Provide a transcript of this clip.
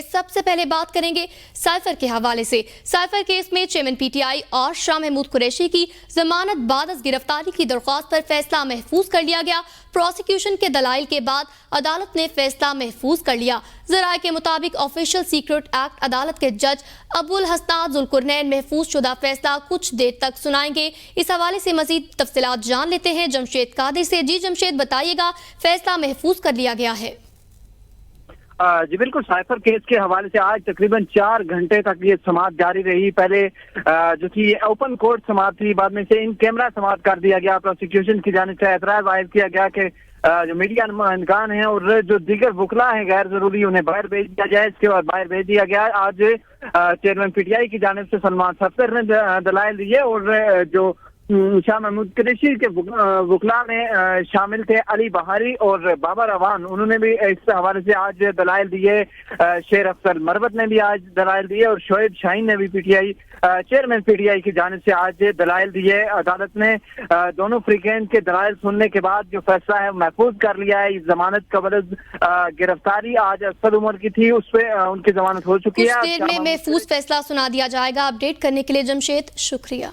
सबसे पहले बात करेंगे साइफर के हवाले से। साइफर केस में चेयरमैन पीटीआई और शाह महमूद कुरैशी की जमानत बाद गिरफ्तारी की दरख्वास्त पर फैसला महफूज कर लिया गया। प्रोसिक्यूशन के दलाइल के बाद अदालत ने फैसला महफूज कर लिया। जराये के मुताबिक ऑफिशियल सीक्रेट एक्ट अदालत के जज अबुल हसनात जुल्कुरनैन महफूज शुदा फैसला कुछ देर तक सुनाएंगे। इस हवाले से मजीद तफसीलात जान लेते हैं जमशेद कादिर से। जी जमशेद, बताइएगा, फैसला महफूज कर लिया गया है। जी बिल्कुल, साइफर केस के हवाले से आज तकरीबन 4 घंटे तक ये समाअत जारी रही। पहले जो थी ओपन कोर्ट समाअत थी, बाद में से इन कैमरा समाअत कर दिया गया। प्रोसिक्यूशन की जानिब से एतराज जाहिर किया गया कि जो मीडिया नुमाइंदान है और जो दीगर वकला हैं गैर जरूरी, उन्हें बाहर भेज दिया जाए। इसके बाद बाहर भेज दिया गया। आज चेयरमैन पीटीआई की जानिब से सलमान सफदर ने दलाइल दिए और जो शाह महमूद कुरैशी के वकला में शामिल थे अली बहारी और बाबा रवान, उन्होंने भी इस हवाले से आज दलाइल दिए। शेर अफसर मरवत ने भी आज दलाइल दिए और शोएब शाहीन ने भी पीटीआई चेयरमैन पीटीआई की जानिब से आज दलाइल दिए। अदालत ने दोनों फ्रीकैन के दलाइल सुनने के बाद जो फैसला है महफूज कर लिया है। जमानत कबल गिरफ्तारी आज असद उमर की थी, उस पर उनकी जमानत हो चुकी है। कुछ देर में महफूज फैसला सुना दिया जाएगा। अपडेट करने के लिए जमशेद शुक्रिया।